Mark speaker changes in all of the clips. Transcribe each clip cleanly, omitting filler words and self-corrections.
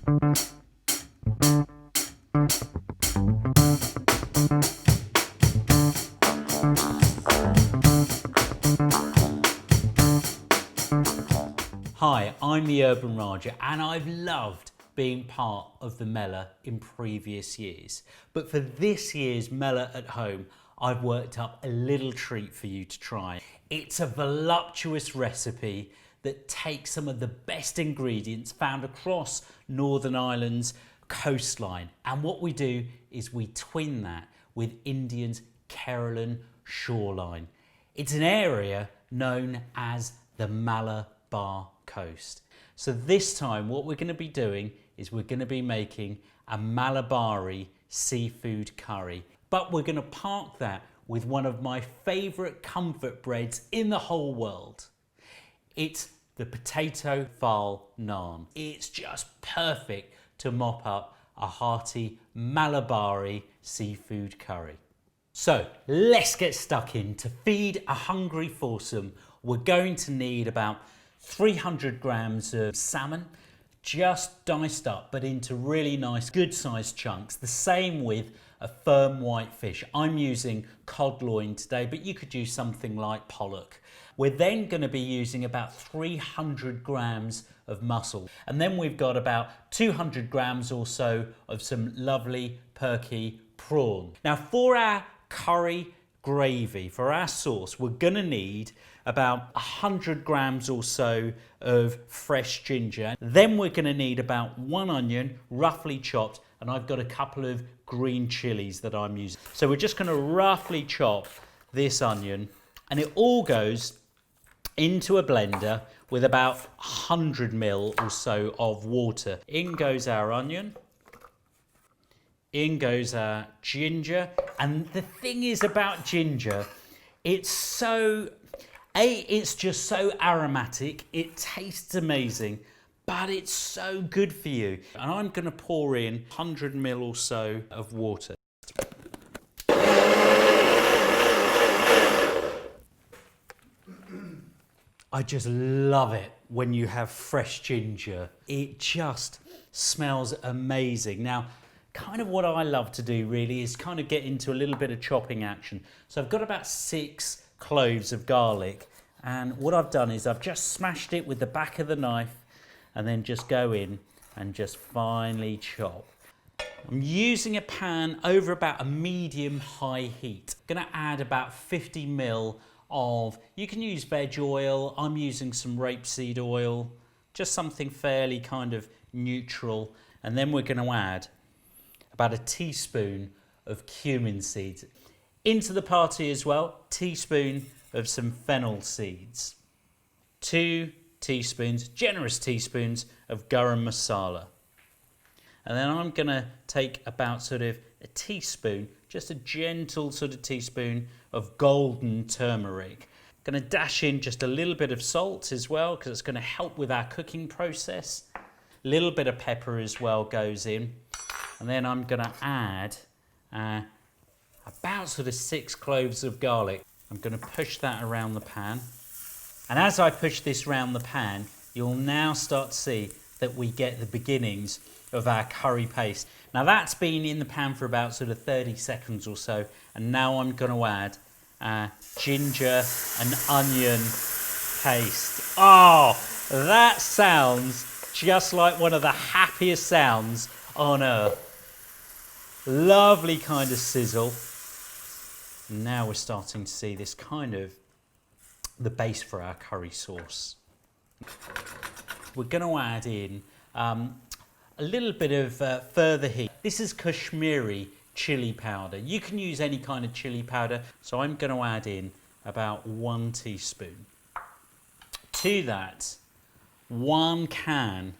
Speaker 1: Hi, I'm the Urban Rajah and I've loved being part of the Mela in previous years. But for this year's Mela at Home, I've worked up a little treat for you to try. It's a voluptuous recipe that takes some of the best ingredients found across Northern Ireland's coastline. And what we do is we twin that with India's Kerala shoreline. It's an area known as the Malabar Coast. So this time what we're going to be doing is we're going to be making a Malabari seafood curry. But we're going to park that with one of my favourite comfort breads in the whole world. It's the potato fal naan. It's just perfect to mop up a hearty Malabari seafood curry. So let's get stuck in. To feed a hungry foursome, we're going to need about 300 grams of salmon, just diced up but into really nice good sized chunks. The same with a firm white fish. I'm using cod loin today, but you could use something like pollock. We're then going to be using about 300 grams of mussel, and then we've got about 200 grams or so of some lovely perky prawn. Now for our curry gravy, for our sauce, we're going to need about 100 grams or so of fresh ginger. Then we're going to need about 1 onion, roughly chopped, and I've got a couple of green chilies that I'm using. So we're just going to roughly chop this onion, and it all goes into a blender with about 100 ml or so of water. In goes our onion. In goes our ginger. And the thing is about ginger, it's just so aromatic, it tastes amazing, but it's so good for you. And I'm going to pour in 100 ml or so of water. I just love it when you have fresh ginger. It just smells amazing. Now, kind of what I love to do really is kind of get into a little bit of chopping action. So I've got about 6 cloves of garlic, and what I've done is I've just smashed it with the back of the knife and then just go in and just finely chop. I'm using a pan over about a medium-high heat. I'm going to add about 50 ml of, you can use veg oil, I'm using some rapeseed oil, just something fairly kind of neutral, and then we're going to add about a teaspoon of cumin seeds. Into the party as well, teaspoon of some fennel seeds. 2 teaspoons, generous teaspoons of garam masala. And then I'm going to take about sort of a teaspoon, just a gentle sort of teaspoon of golden turmeric. I'm going to dash in just a little bit of salt as well, because it's going to help with our cooking process. A little bit of pepper as well goes in. And then I'm going to add about sort of 6 cloves of garlic. I'm going to push that around the pan. And as I push this around the pan, you'll now start to see that we get the beginnings of our curry paste. Now that's been in the pan for about sort of 30 seconds or so. And now I'm going to add ginger and onion paste. Oh, that sounds just like one of the happiest sounds on earth. Lovely kind of sizzle. Now we're starting to see this kind of the base for our curry sauce. We're going to add in a little bit of further heat. This is Kashmiri chili powder. You can use any kind of chili powder. So I'm going to add in about 1 teaspoon. To that, 1 can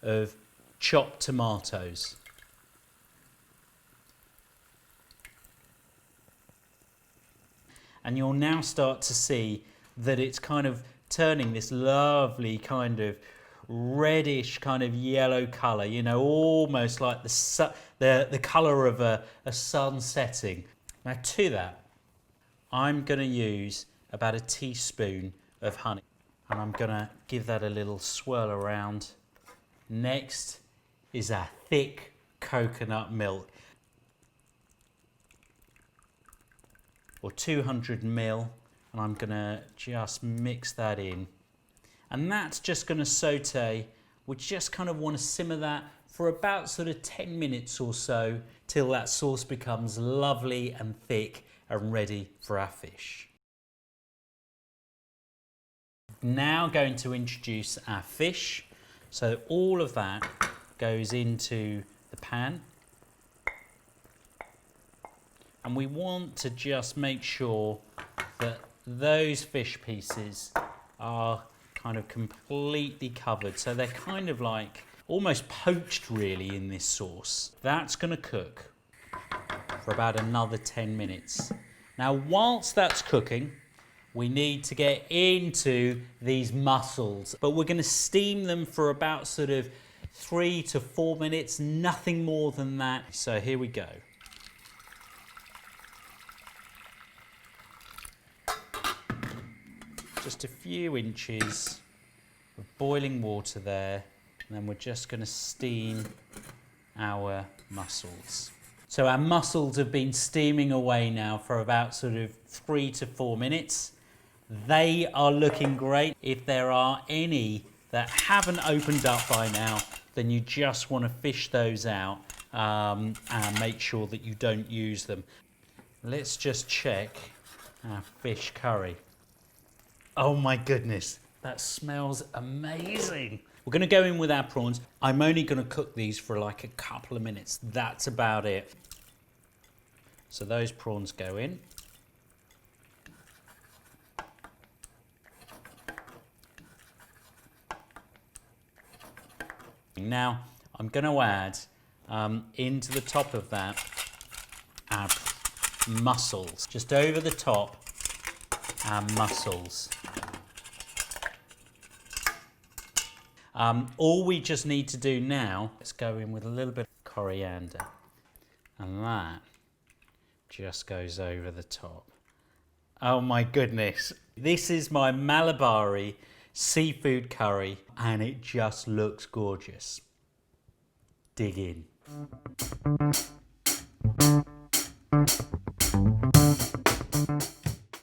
Speaker 1: of chopped tomatoes. And you'll now start to see that it's kind of turning this lovely kind of reddish kind of yellow colour, you know, almost like the colour of a sun setting. Now to that, I'm going to use about a teaspoon of honey, and I'm going to give that a little swirl around. Next is our thick coconut milk, or 200 ml, and I'm gonna just mix that in. And that's just gonna saute. We just kind of want to simmer that for about sort of 10 minutes or so till that sauce becomes lovely and thick and ready for our fish. Now going to introduce our fish. So all of that goes into the pan. And we want to just make sure that those fish pieces are kind of completely covered. So they're kind of like almost poached really in this sauce. That's going to cook for about another 10 minutes. Now, whilst that's cooking, we need to get into these mussels, but we're going to steam them for about sort of 3 to 4 minutes, nothing more than that. So here we go. Just a few inches of boiling water there, and then we're just going to steam our mussels. So our mussels have been steaming away now for about sort of 3 to 4 minutes. They are looking great. If there are any that haven't opened up by now, then you just want to fish those out and make sure that you don't use them. Let's just check our fish curry. Oh my goodness, that smells amazing. We're going to go in with our prawns. I'm only going to cook these for like a couple of minutes. That's about it. So those prawns go in. Now I'm going to add into the top of that our mussels. Just over the top, our mussels. All we just need to do now is go in with a little bit of coriander, and that just goes over the top. Oh my goodness. This is my Malabari seafood curry, and it just looks gorgeous. Dig in.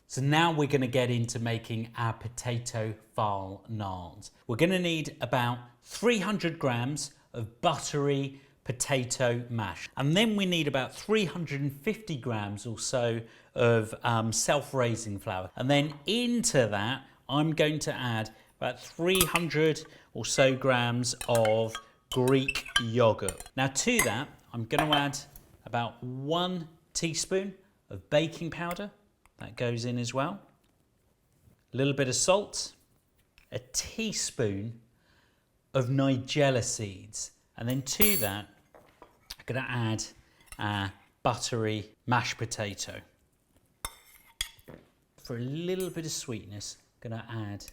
Speaker 1: So now we're going to get into making our potato fal naan. We're going to need about 300 grams of buttery potato mash. And then we need about 350 grams or so of self-raising flour. And then into that, I'm going to add about 300 or so grams of Greek yogurt. Now to that, I'm going to add about 1 teaspoon of baking powder. That goes in as well. A little bit of salt, a teaspoon of nigella seeds, and then to that, I'm going to add a buttery mashed potato. For a little bit of sweetness, I'm going to add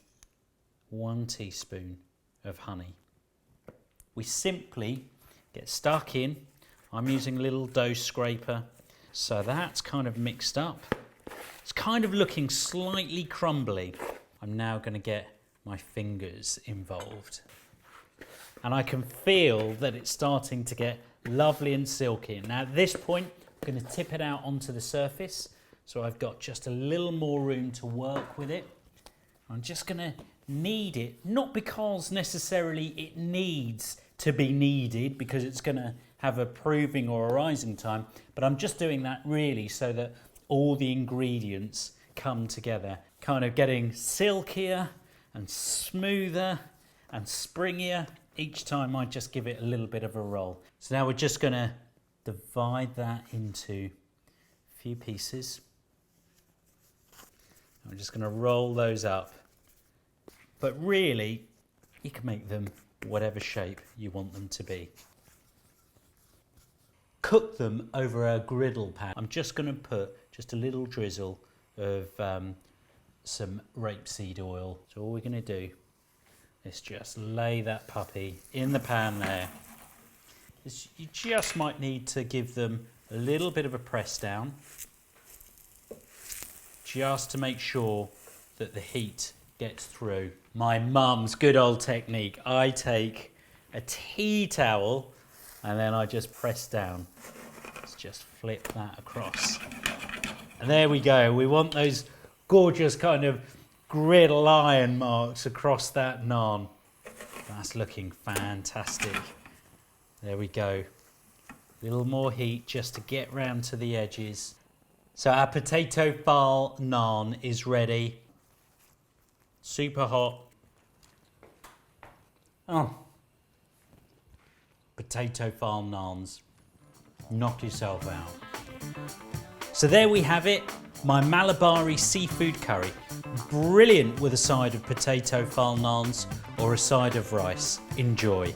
Speaker 1: 1 teaspoon of honey. We simply get stuck in. I'm using a little dough scraper, so that's kind of mixed up. It's kind of looking slightly crumbly. I'm now going to get my fingers involved. And I can feel that it's starting to get lovely and silky. Now at this point, I'm going to tip it out onto the surface. So I've got just a little more room to work with it. I'm just going to knead it, not because necessarily it needs to be kneaded, because it's going to have a proving or a rising time, but I'm just doing that really so that all the ingredients come together, kind of getting silkier and smoother and springier each time I just give it a little bit of a roll. So now we're just going to divide that into a few pieces. I'm just going to roll those up. But really, you can make them whatever shape you want them to be. Cook them over a griddle pan. I'm just going to put just a little drizzle of some rapeseed oil. So all we're going to do is just lay that puppy in the pan there. You just might need to give them a little bit of a press down, just to make sure that the heat gets through. My mum's good old technique. I take a tea towel and then I just press down. Let's just flip that across. And there we go. We want those gorgeous kind of griddle iron marks across that naan. That's looking fantastic. There we go. A little more heat just to get round to the edges. So our potato file naan is ready. Super hot. Oh. Potato file naans. Knock yourself out. So there we have it. My Malabari seafood curry. Brilliant with a side of potato file naans or a side of rice. Enjoy.